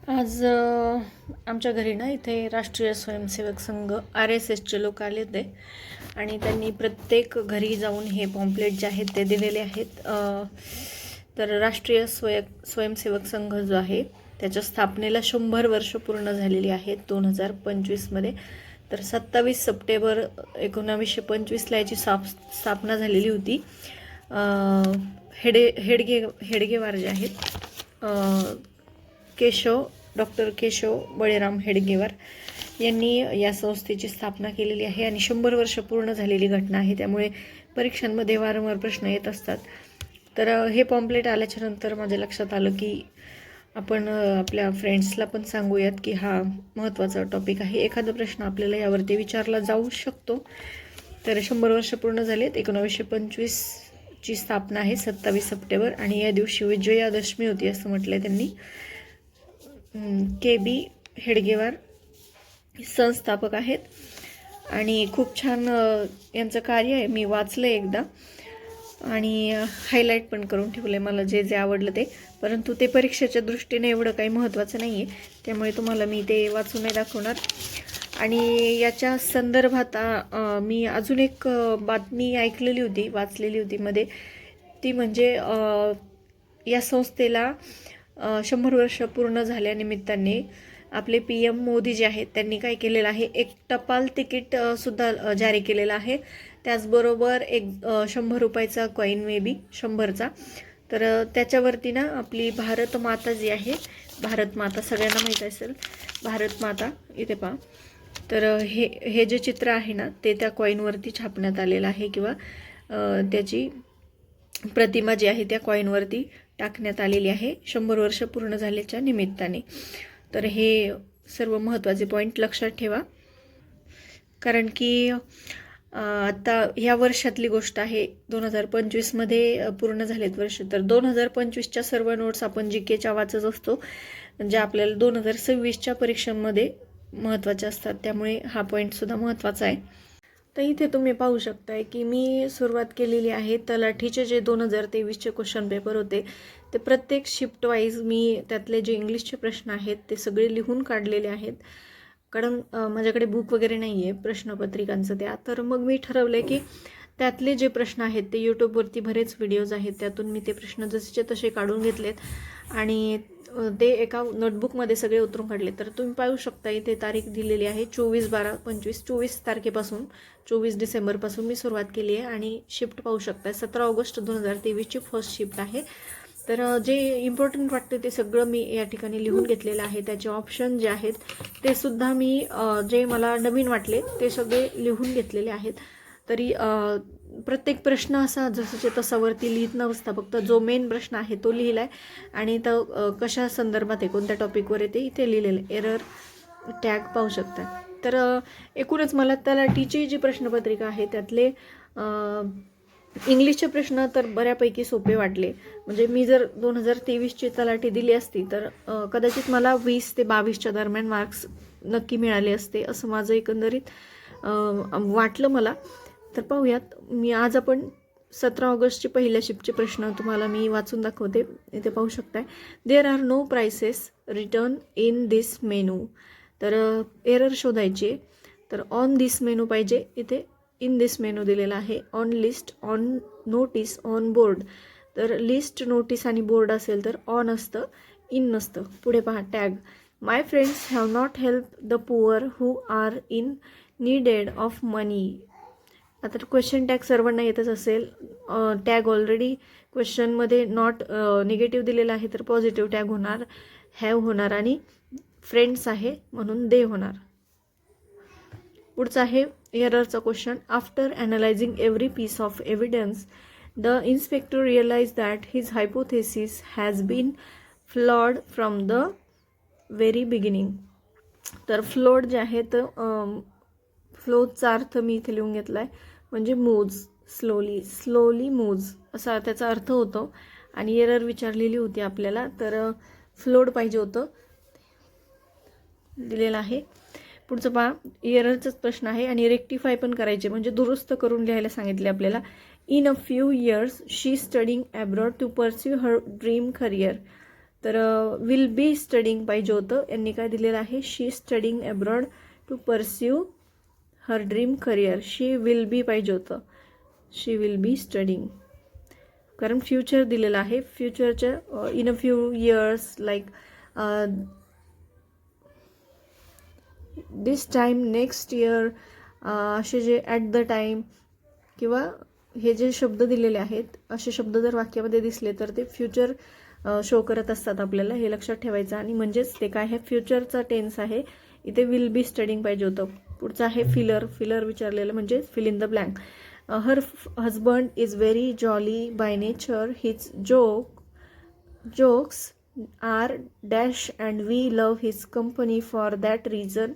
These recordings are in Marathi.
आज आमच्या घरी ना इथे राष्ट्रीय स्वयंसेवक संघ RSSचे लोक आले होते आणि त्यांनी प्रत्येक घरी जाऊन हे पॉम्पलेट जे आहेत ते दिलेले आहेत. तर राष्ट्रीय स्वयंसेवक संघ जो आहे त्याच्या स्थापनेला 100 वर्ष पूर्ण झालेली आहेत 2025मध्ये. तर 27 सप्टेंबर 1925ला याची स्थापना झालेली होती. हेडगेवार जे आहेत डॉक्टर केशव बळीराम हेडगेवार यांनी या संस्थेची स्थापना केलेली आहे आणि 100 वर्ष पूर्ण झालेली घटना आहे. त्यामुळे परीक्षांमध्ये वारंवार प्रश्न येत असतात. तर हे पॉम्पलेट आल्याच्या नंतर माझ्या लक्षात आलं की आपण आपल्या फ्रेंड्सला पण सांगूयात की हा महत्त्वाचा टॉपिक आहे. एखादा प्रश्न आपल्याला यावरती विचारला जाऊ शकतो. तर 100 वर्ष पूर्ण झालेत. 1925ची स्थापना आहे 27 सप्टेंबर आणि या दिवशी विजयादशमी होती असं म्हटलंय त्यांनी. KB हेडगेवार संस्थापक आहेत आणि खूप छान यांचं कार्य आहे. मी वाचलं एकदा आणि हायलाईट पण करून ठेवलं मला जे जे आवडलं ते. परंतु ते परीक्षेच्या दृष्टीने एवढं काही महत्त्वाचं नाही आहे, त्यामुळे तुम्हाला मी ते वाचून नाही दाखवणार. आणि याच्या संदर्भात मी अजून एक बातमी ऐकलेली होती, वाचलेली होती मध्ये. ती म्हणजे या संस्थेला 100 वर्ष पूर्ण झाल्यानिमित्ताने आपले PM मोदी जे आहेत त्यांनी काय केलेलं आहे, एक टपाल तिकीट सुद्धा जारी केलेलं आहे. त्याचबरोबर एक 100 रुपयाचा कॉईन, मे बी 100चा. तर त्याच्यावरती ना आपली भारत माता जी आहे, भारत माता सगळ्यांना माहीत असेल, भारत माता इथे पहा. तर हे जे चित्र आहे ना ते त्या कॉईनवरती छापण्यात आलेलं आहे किंवा त्याची प्रतिमा जी आहे त्या कॉईनवरती टाकण्यात आलेली आहे 100 वर्ष पूर्ण झाल्याच्या निमित्ताने. तर हे सर्व महत्त्वाचे पॉईंट लक्षात ठेवा, कारण की आता ह्या वर्षातली गोष्ट आहे. 2025मध्ये पूर्ण झालेत वर्ष. तर 2025च्या सर्व नोट्स आपण GKच्या वाचत असतो, ज्या आपल्याला 2026च्या परीक्षांमध्ये महत्त्वाच्या असतात. त्यामुळे हा पॉईंटसुद्धा महत्त्वाचा आहे. तर इथे तुम्ही पाहू शकताय की मी सुरुवात केलेली आहे. तलाठीचे जे 2023चे क्वेश्चन पेपर होते ते प्रत्येक शिफ्ट वाईज मी त्यातले जे इंग्लिशचे प्रश्न आहेत ते सगळे लिहून काढलेले आहेत, कारण माझ्याकडे बुक वगैरे नाही आहे प्रश्नपत्रिकांचं त्या. तर मग मी ठरवलं की त्यातले जे प्रश्न आहेत ते यूट्यूबवरती बरेच व्हिडिओज आहेत, त्यातून मी ते प्रश्न जसेचे तसे काढून घेतलेत आणि ते एका नोटबुकमध्ये सगळे उतरून काढले. तर तुम्ही पाहू शकता इथे तारीख दिलेली आहे 24/12/25. 24 तारखेपासून 24 डिसेंबरपासून मी सुरुवात केली आहे आणि शिफ्ट पाहू शकता 17 ऑगस्ट 2023ची फर्स्ट शिफ्ट आहे. तर जे इम्पॉर्टंट वाटते ते सगळं मी या ठिकाणी लिहून घेतलेलं आहे. त्याचे ऑप्शन जे आहेत ते सुद्धा मी जे मला नवीन वाटले ते सगळे लिहून घेतलेले आहेत. तरी प्रत्येक प्रश्न असा जसंच्या तसावरती लिहित नसता, फक्त जो मेन प्रश्न आहे तो लिहिला आहे आणि तो कशा संदर्भात आहे, कोणत्या टॉपिकवर आहे ते इथे लिहिलेलं आहे. एरर टॅग पाहू शकता. तर एकूणच मला तलाठीची जी प्रश्नपत्रिका आहे त्यातले इंग्लिशचे प्रश्न तर बऱ्यापैकी सोपे वाटले. म्हणजे मी जर 2023ची तलाठी दिली असती तर कदाचित मला 20 ते 22च्या दरम्यान मार्क्स नक्की मिळाले असते असं माझं एकंदरीत वाटलं मला. तर पाहूयात. मी आज आपण 17 ऑगस्टचे पहिल्या शिफ्टचे प्रश्न तुम्हाला मी वाचून दाखवते. इथे पाहू शकताय. There are no prices return in this menu. तर एरर शोधायची. तर ऑन दिस मेनू पाहिजे, इथे इन दिस मेनू दिलेला आहे. On list, on notice, on board. तर लिस्ट, नोटीस आणि बोर्ड असेल तर ऑन असतं, इन नसतं. पुढे पहा tag. My friends have not help the poor who are in needed of money. आता क्वेश्चन टॅग सर्वांना येतच असेल. टॅग ऑलरेडी क्वेश्चनमध्ये नॉट निगेटिव्ह दिलेला आहे तर पॉझिटिव्ह टॅग होणार, हॅव होणार आणि फ्रेंड्स आहे म्हणून दे होणार. पुढचा आहे एररचा question. After analysing every piece of evidence the inspector realise that his hypothesis has been flawed from the very beginning. तर फ्लॉड जे आहे तर फ्लोचा अर्थ मी इथे लिहून घेतला आहे, म्हणजे मूव्ज स्लोली मूव्ज असा त्याचा अर्थ होतो. आणि एरर विचारलेली होती आपल्याला, तर फ्लोड पाहिजे होतं, दिलेलं आहे. पुढचं पहा, एररचाच प्रश्न आहे आणि रेक्टिफाय पण करायचे, म्हणजे दुरुस्त करून लिहायला सांगितले आपल्याला. In a few years she studying abroad to pursue her dream career. तर विल बी स्टडिंग पाहिजे होतं. यांनी काय दिलेलं आहे, she studying abroad to pursue her dream career. She will be पाहिजे होतं, शी विल बी स्टडिंग, कारण फ्युचर दिलेलं आहे. फ्युचरच्या in a few years like this time, next year, असे जे ॲट द टाईम किंवा हे जे शब्द दिलेले आहेत असे शब्द जर वाक्यामध्ये दिसले तर ते फ्युचर शो करत असतात आपल्याला, हे लक्षात ठेवायचं. आणि म्हणजेच ते काय आहे, फ्युचरचा टेन्स आहे. इथे विल बी स्टडिंग पाहिजे होतं. पुढचं आहे फिलर. फिलर विचारलेलं म्हणजे fill in the blank. Her husband is very jolly by nature. His jokes are dash and we love his company for that reason.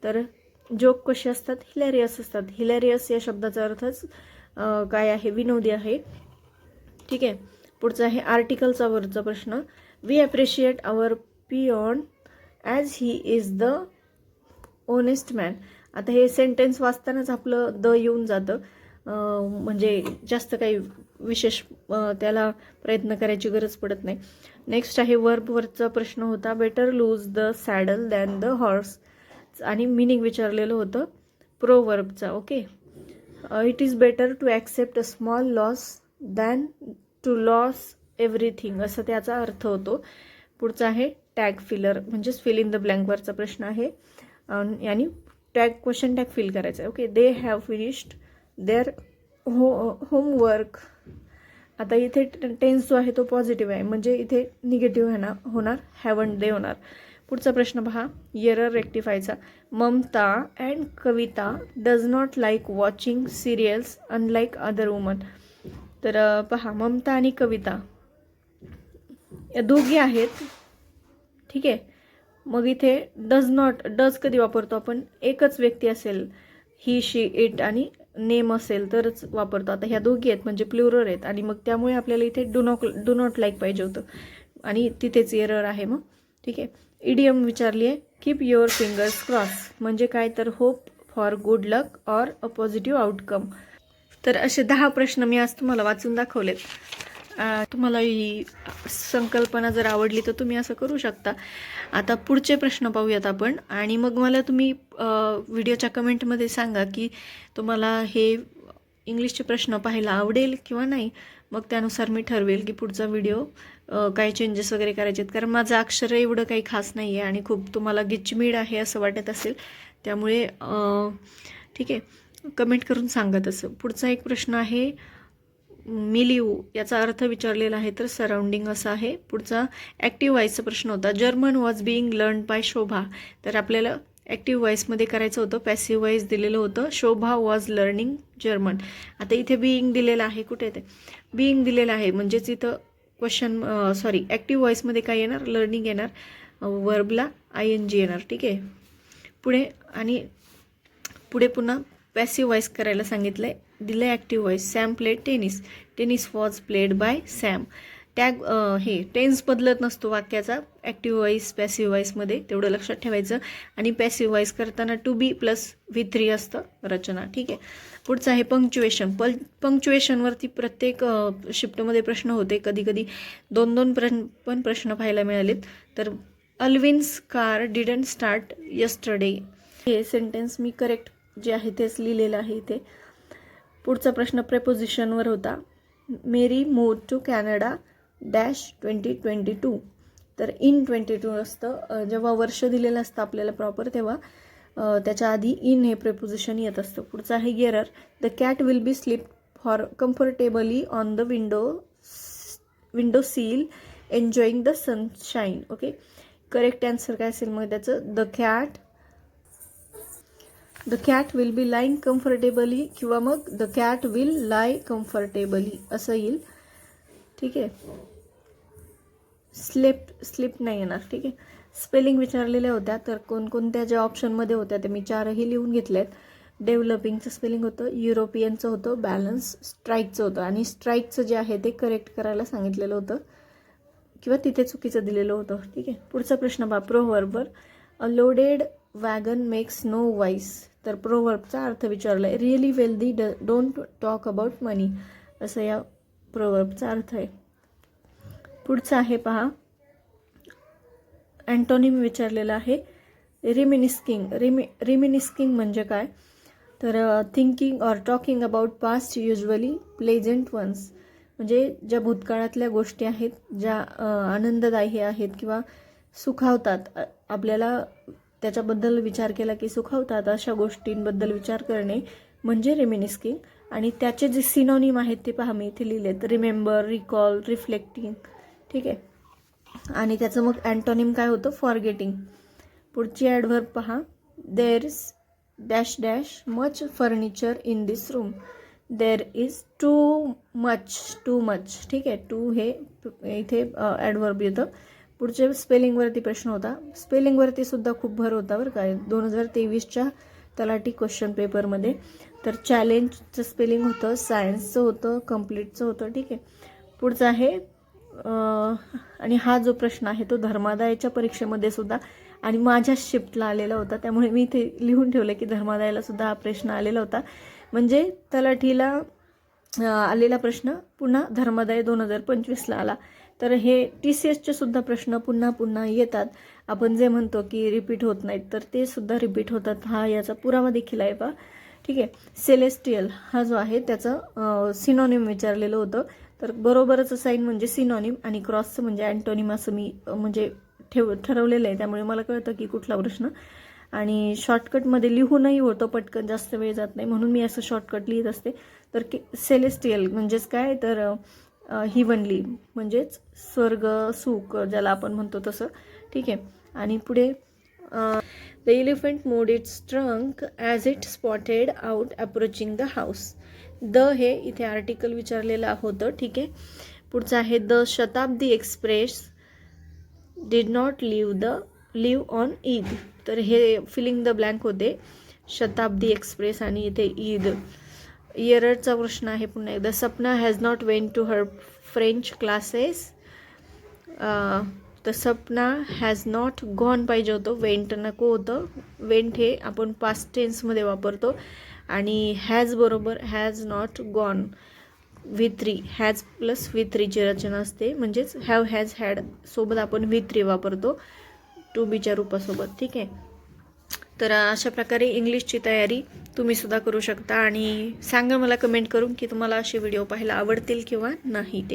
तर जोक कसे असतात, हिलॅरियस असतात. हिलॅरियस या शब्दाचा अर्थच काय आहे, विनोदी आहे. ठीक आहे. पुढचा आहे आर्टिकलचा वरचा प्रश्न. We appreciate our peon as he is the honest man. आता हे सेंटेन्स वाचतानाच आपलं द येऊन जातं, म्हणजे जास्त काही विशेष त्याला प्रयत्न करायची गरज पडत नाही. नेक्स्ट आहे वर्बवरचा प्रश्न होता. Better lose the saddle than the horse. आणि मिनिंग विचारलेलं होतं प्रोवर्बचा. Okay. It is better to accept a small loss than to loss everything, असं त्याचा अर्थ होतो. पुढचा आहे टॅग फिलर, म्हणजेच फिल इन द ब्लँकवरचा प्रश्न आहे. आणि क्वेश्चन टॅग फिल करायचा आहे. Okay. They have finished their homework. आता इथे टेन्स जो आहे तो पॉझिटिव्ह आहे, म्हणजे इथे निगेटिव्ह होणार, हॅवंट दे होणार. पुढचा प्रश्न पहा, एरर रेक्टिफायचा. Mamata and Kavita does not like watching serials unlike other woman. तर पहा, ममता आणि कविता या दोघी आहेत. ठीक आहे. मग इथे डज नॉट, डज कधी वापरतो आपण, एकच व्यक्ती असेल, ही शी इट आणि नेम असेल तरच वापरतो. आता ह्या दोघी आहेत म्हणजे प्लुरल आहेत, आणि मग त्यामुळे आपल्याला इथे डू नॉट लाईक पाहिजे होतं, आणि तिथेच एरर आहे मग. ठीक आहे. इडियम विचारली आहे. कीप युअर फिंगर्स क्रॉस म्हणजे काय, तर hope for good luck or a positive outcome. तर असे 10 प्रश्न मी आज तुम्हाला वाचून दाखवलेत. तुम्हाला ही संकल्पना जर आवडली तर तुम्ही असं करू शकता. आता पुढचे प्रश्न पाहूयात आपण, आणि मग मला तुम्ही व्हिडिओच्या कमेंटमध्ये सांगा की तुम्हाला हे इंग्लिशचे प्रश्न पाहायला आवडेल किंवा नाही. मग त्यानुसार मी ठरवेल की पुढचा व्हिडिओ काही चेंजेस वगैरे करायचे आहेत, कारण माझं अक्षर एवढं काही खास नाही आहे आणि खूप तुम्हाला गिचमीड आहे असं वाटत असेल, त्यामुळे ठीक आहे, कमेंट करून सांगा तसं. पुढचा एक प्रश्न आहे मिलिव, याचा अर्थ विचारलेला आहे तर सराउंडिंग असा आहे. पुढचा ॲक्टिव्ह व्हॉइसचा प्रश्न होता. German was being learn by Shobha. तर आपल्याला ॲक्टिव्ह व्हॉइसमध्ये करायचं होतं, पॅसिव्ह व्हॉइस दिलेलं होतं. शोभा वॉज लर्निंग जर्मन. आता इथे बिईंग दिलेलं आहे, कुठे ते बिईंग दिलेलं आहे, म्हणजेच इथं क्वेश्चन ॲक्टिव्ह व्हॉइसमध्ये काय येणार, लर्निंग येणार, वर्बला ING येणार. ठीक आहे. पुढे पुन्हा पॅसिव्ह व्हॉइस करायला सांगितलं आहे, दिलं आहे active voice. Sam played tennis. Tennis was played by Sam. Tag हे टेन्स बदलत नसतो वाक्याचा ॲक्टिव्ह व्हॉइस पॅसिव्ह व्हॉइसमध्ये, तेवढं लक्षात ठेवायचं. आणि पॅसिव्ह व्हॉइस करताना टू बी प्लस V3 असतं रचना. ठीक आहे. पुढचं आहे पंक्च्युएशन. पंक्च्युएशनवरती प्रत्येक शिफ्टमध्ये प्रश्न होते, कधी कधी 2-2 पण प्रश्न पाहायला मिळालेत. तर अल्विन्स कार डिडंट स्टार्ट यस्टरडे. हे सेंटेन्स मी करेक्ट जे आहे तेच लिहिलेलं आहे इथे. पुढचा प्रश्न प्रेपोजिशनवर होता. मेरी मूव टू कॅनडा डॅश 2022. तर इन 22 असतं, जेव्हा वर्ष दिलेलं असतं आपल्याला प्रॉपर, तेव्हा त्याच्या आधी इन हे प्रेपोजिशन येत असतं. पुढचा आहे error. The cat will be sleep for comfortably on the window sill enjoying the sunshine. Okay. Correct answer काय असेल मग त्याचं, the cat will be lying comfortably, किंवा मग the cat will lie comfortably असं येईल. ठीक आहे. स्लिप नाही येणार. ठीक आहे. स्पेलिंग विचारलेल्या होत्या, तर कोणकोणत्या ज्या ऑप्शनमध्ये होत्या ते मी 4ही लिहून घेतल्यात. डेव्हलपिंगचं स्पेलिंग होतं, युरोपियनचं होतं, बॅलन्स, स्ट्राईकचं होतं, आणि स्ट्राईकचं जे आहे ते करेक्ट करायला सांगितलेलं होतं किंवा तिथे चुकीचं दिलेलं होतं. ठीक आहे. पुढचा प्रश्न पहा, प्रोव्हर्बवर. A loaded wagon makes no voice. तर प्रोव्हर्बचा अर्थ विचारला आहे. Really wealthy don't talk about money, असं या प्रोव्हर्बचा अर्थ आहे. पुढचा आहे पहा, अँटोनिम विचारलेला आहे रिमिनिस्किंग. रिमिनिस्किंग म्हणजे काय, तर thinking or talking about past usually pleasant ones, म्हणजे ज्या भूतकाळातल्या गोष्टी आहेत ज्या आनंददायी आहेत किंवा सुखावतात, आपल्याला त्याच्याबद्दल विचार केला की सुखावतात अशा गोष्टींबद्दल विचार करणे म्हणजे रिमिनिस्किंग. आणि त्याचे जे सिनोनिम आहेत ते पहा मी इथे लिहिलेत, रिमेंबर, रिकॉल, रिफ्लेक्टिंग. ठीक आहे. आणि त्याचं मग अँटोनिम काय होतं, फॉरगेटिंग. पुढची ॲडव्हर्ब पहा, there is dash dash much furniture in this room. There is too much. ठीक आहे, टू हे इथे ॲडव्हर्ब येतं. पुढचे स्पेलिंगवरती प्रश्न होता. स्पेलिंगवरती सुद्धा खूप भर होता बरं का 2023च्या तलाठी क्वेश्चन पेपरमध्ये. तर चॅलेंजचं स्पेलिंग होतं, सायन्सचं होतं, कम्प्लीटचं होतं. ठीक आहे. पुढचं आहे आणि हा जो प्रश्न आहे तो धर्मादायाच्या परीक्षेमध्ये सुद्धा आणि माझ्या शिफ्टला आलेला होता, त्यामुळे मी इथे लिहून ठेवलं की धर्मादायाला सुद्धा हा प्रश्न आलेला होता. म्हणजे तलाठीला आलेला प्रश्न पुन्हा धर्मादाय 2025ला आला. तर हे TCSचे सुद्धा प्रश्न पुन्हा पुन्हा येतात. आपण जे म्हणतो की रिपीट होत नाहीत, तर ते सुद्धा रिपीट होतात. हा याचा पुरावा देखील आहे पहा. ठीक आहे. सेलेस्टियल हा जो आहे त्याचं सिनोनिम विचारलेलं होतं. तर बरोबरच साईन म्हणजे सिनोनिम आणि क्रॉसचं म्हणजे अँटोनिम असं मी म्हणजे ठरवलेलं आहे. त्यामुळे मला कळतं की कुठला प्रश्न. आणि शॉर्टकटमध्ये लिहूनही होतं पटकन, जास्त वेळ जात नाही म्हणून मी असं शॉर्टकट लिहित असते. तर सेलेस्टियल म्हणजेच काय, तर हिवनली म्हणजेच स्वर्ग सुख ज्याला आपण म्हणतो तसं. ठीक आहे. आणि पुढे the elephant moved its trunk as it spotted out approaching the house. The हे इथे आर्टिकल विचारलेलं होतं. ठीक आहे. पुढचं आहे the Shatabdi express did not leave on Eid. तर हे फिलिंग द ब्लँक होते, शताब्दी एक्सप्रेस आणि इथे ईद. इयरचा प्रश्न आहे पुन्हा एकदा. Sapna has not went to her French classes. तर सपना हॅज नॉट गॉन पाहिजे होतं, वेंट नको होतं. वेंट हे आपण पास्ट टेन्समध्ये वापरतो आणि हॅज बरोबर has not gone. V3 has plus V3ची रचना असते, म्हणजेच हॅव हॅज हॅड सोबत आपण V3 वापरतो टू बीच्या रूपासोबत. ठीक आहे. तर अशा प्रकारे इंग्लिशची तयारी तुम्ही सुद्धा करू शकता आणि सांगा मला कमेंट करून की तुम्हाला असे व्हिडिओ पाहायला आवडतील किंवा नाही ते.